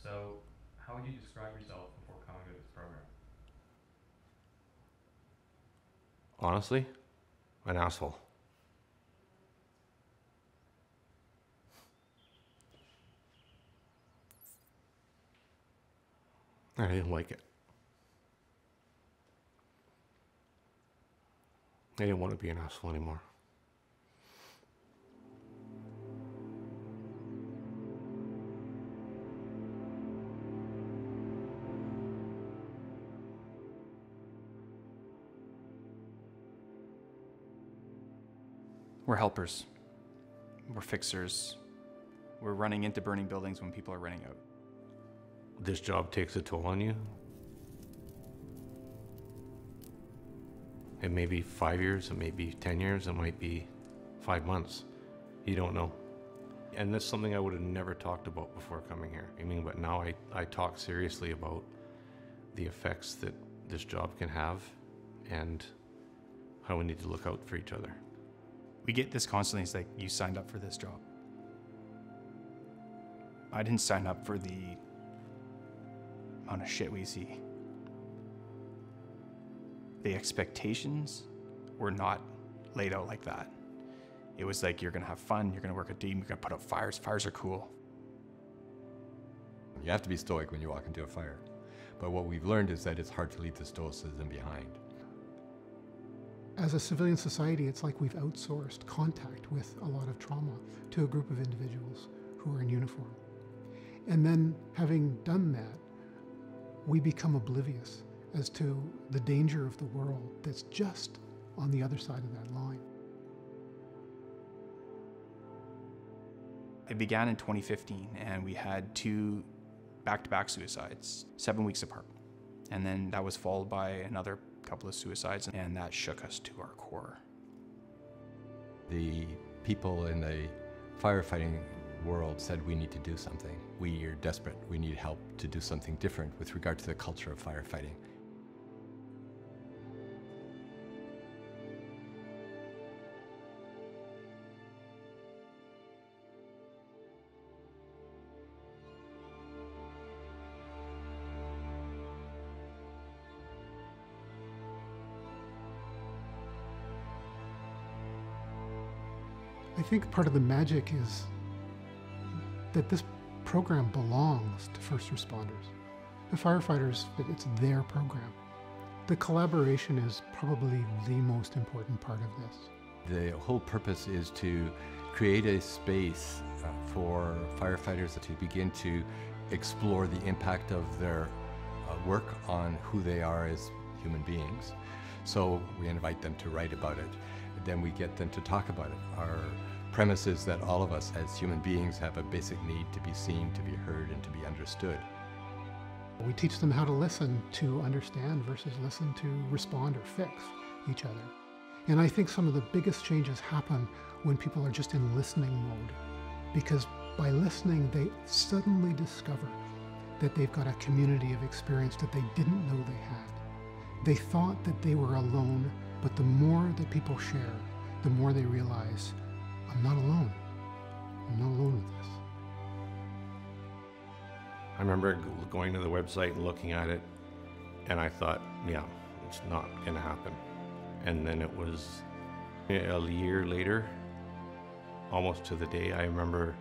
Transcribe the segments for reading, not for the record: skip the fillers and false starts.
So, how would you describe yourself before coming to this program? Honestly, an asshole. I didn't like it. I didn't want to be an asshole anymore. We're helpers. We're fixers. We're running into burning buildings when people are running out. This job takes a toll on you. It may be 5 years, it may be 10 years, it might be 5 months. You don't know. And that's something I would have never talked about before coming here. I mean, but now I talk seriously about the effects that this job can have and how we need to look out for each other. We get this constantly. It's like, you signed up for this job. I didn't sign up for the amount of shit we see. The expectations were not laid out like that. It was like, you're gonna have fun, you're gonna work a team, you're gonna put out fires. Fires are cool. You have to be stoic when you walk into a fire. But what we've learned is that it's hard to leave the stoicism behind. As a civilian society, it's like we've outsourced contact with a lot of trauma to a group of individuals who are in uniform. And then, having done that, we become oblivious as to the danger of the world that's just on the other side of that line. It began in 2015, and we had 2 back-to-back suicides, 7 weeks apart. And then that was followed by another couple of suicides, and that shook us to our core. The people in the firefighting world said we need to do something. We are desperate. We need help to do something different with regard to the culture of firefighting. I think part of the magic is that this program belongs to first responders. The firefighters, it's their program. The collaboration is probably the most important part of this. The whole purpose is to create a space for firefighters to begin to explore the impact of their work on who they are as human beings. So we invite them to write about it. Then we get them to talk about it. Our premise is that all of us as human beings have a basic need to be seen, to be heard, and to be understood. We teach them how to listen to understand versus listen to respond or fix each other. And I think some of the biggest changes happen when people are just in listening mode, because by listening, they suddenly discover that they've got a community of experience that they didn't know they had. They thought that they were alone, but the more that people share, the more they realize, I'm not alone. I'm not alone with this. I remember going to the website and looking at it, and I thought, yeah, it's not going to happen. And then it was a year later, almost to the day, I remember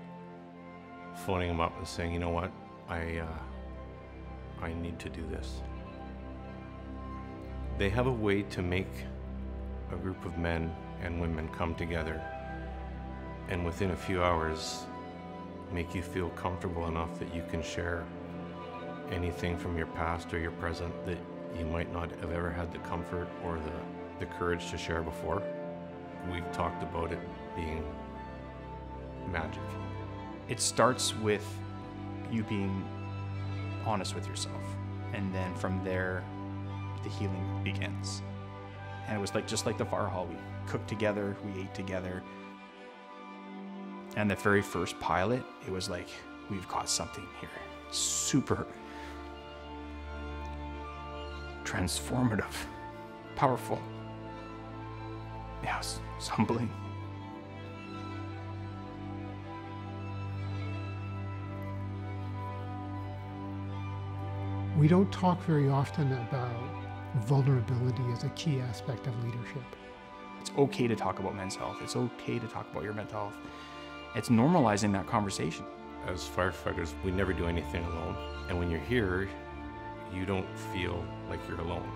phoning them up and saying, you know what, I need to do this. They have a way to make a group of men and women come together and within a few hours make you feel comfortable enough that you can share anything from your past or your present that you might not have ever had the comfort or the courage to share before. We've talked about it being magic. It starts with you being honest with yourself, and then from there the healing begins. And it was like just like the fire hall, we cooked together, we ate together. And the very first pilot, it was like, we've got something here. Super transformative, powerful. Yeah, it's humbling. We don't talk very often about vulnerability as a key aspect of leadership. It's okay to talk about men's health. It's okay to talk about your mental health. It's normalizing that conversation. As firefighters, we never do anything alone. And when you're here, you don't feel like you're alone.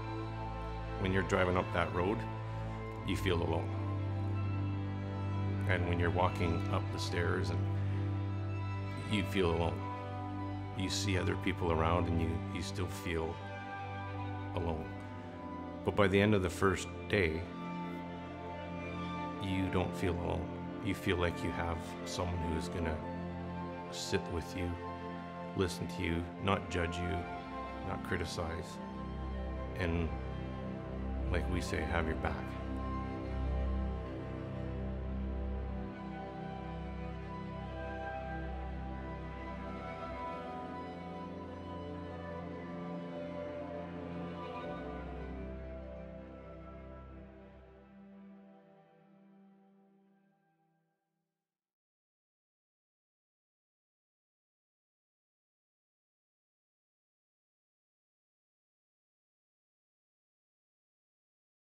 When you're driving up that road, you feel alone. And when you're walking up the stairs, and you feel alone. You see other people around and you still feel alone. But by the end of the first day, you don't feel alone. You feel like you have someone who's gonna sit with you, listen to you, not judge you, not criticize, and like we say, have your back.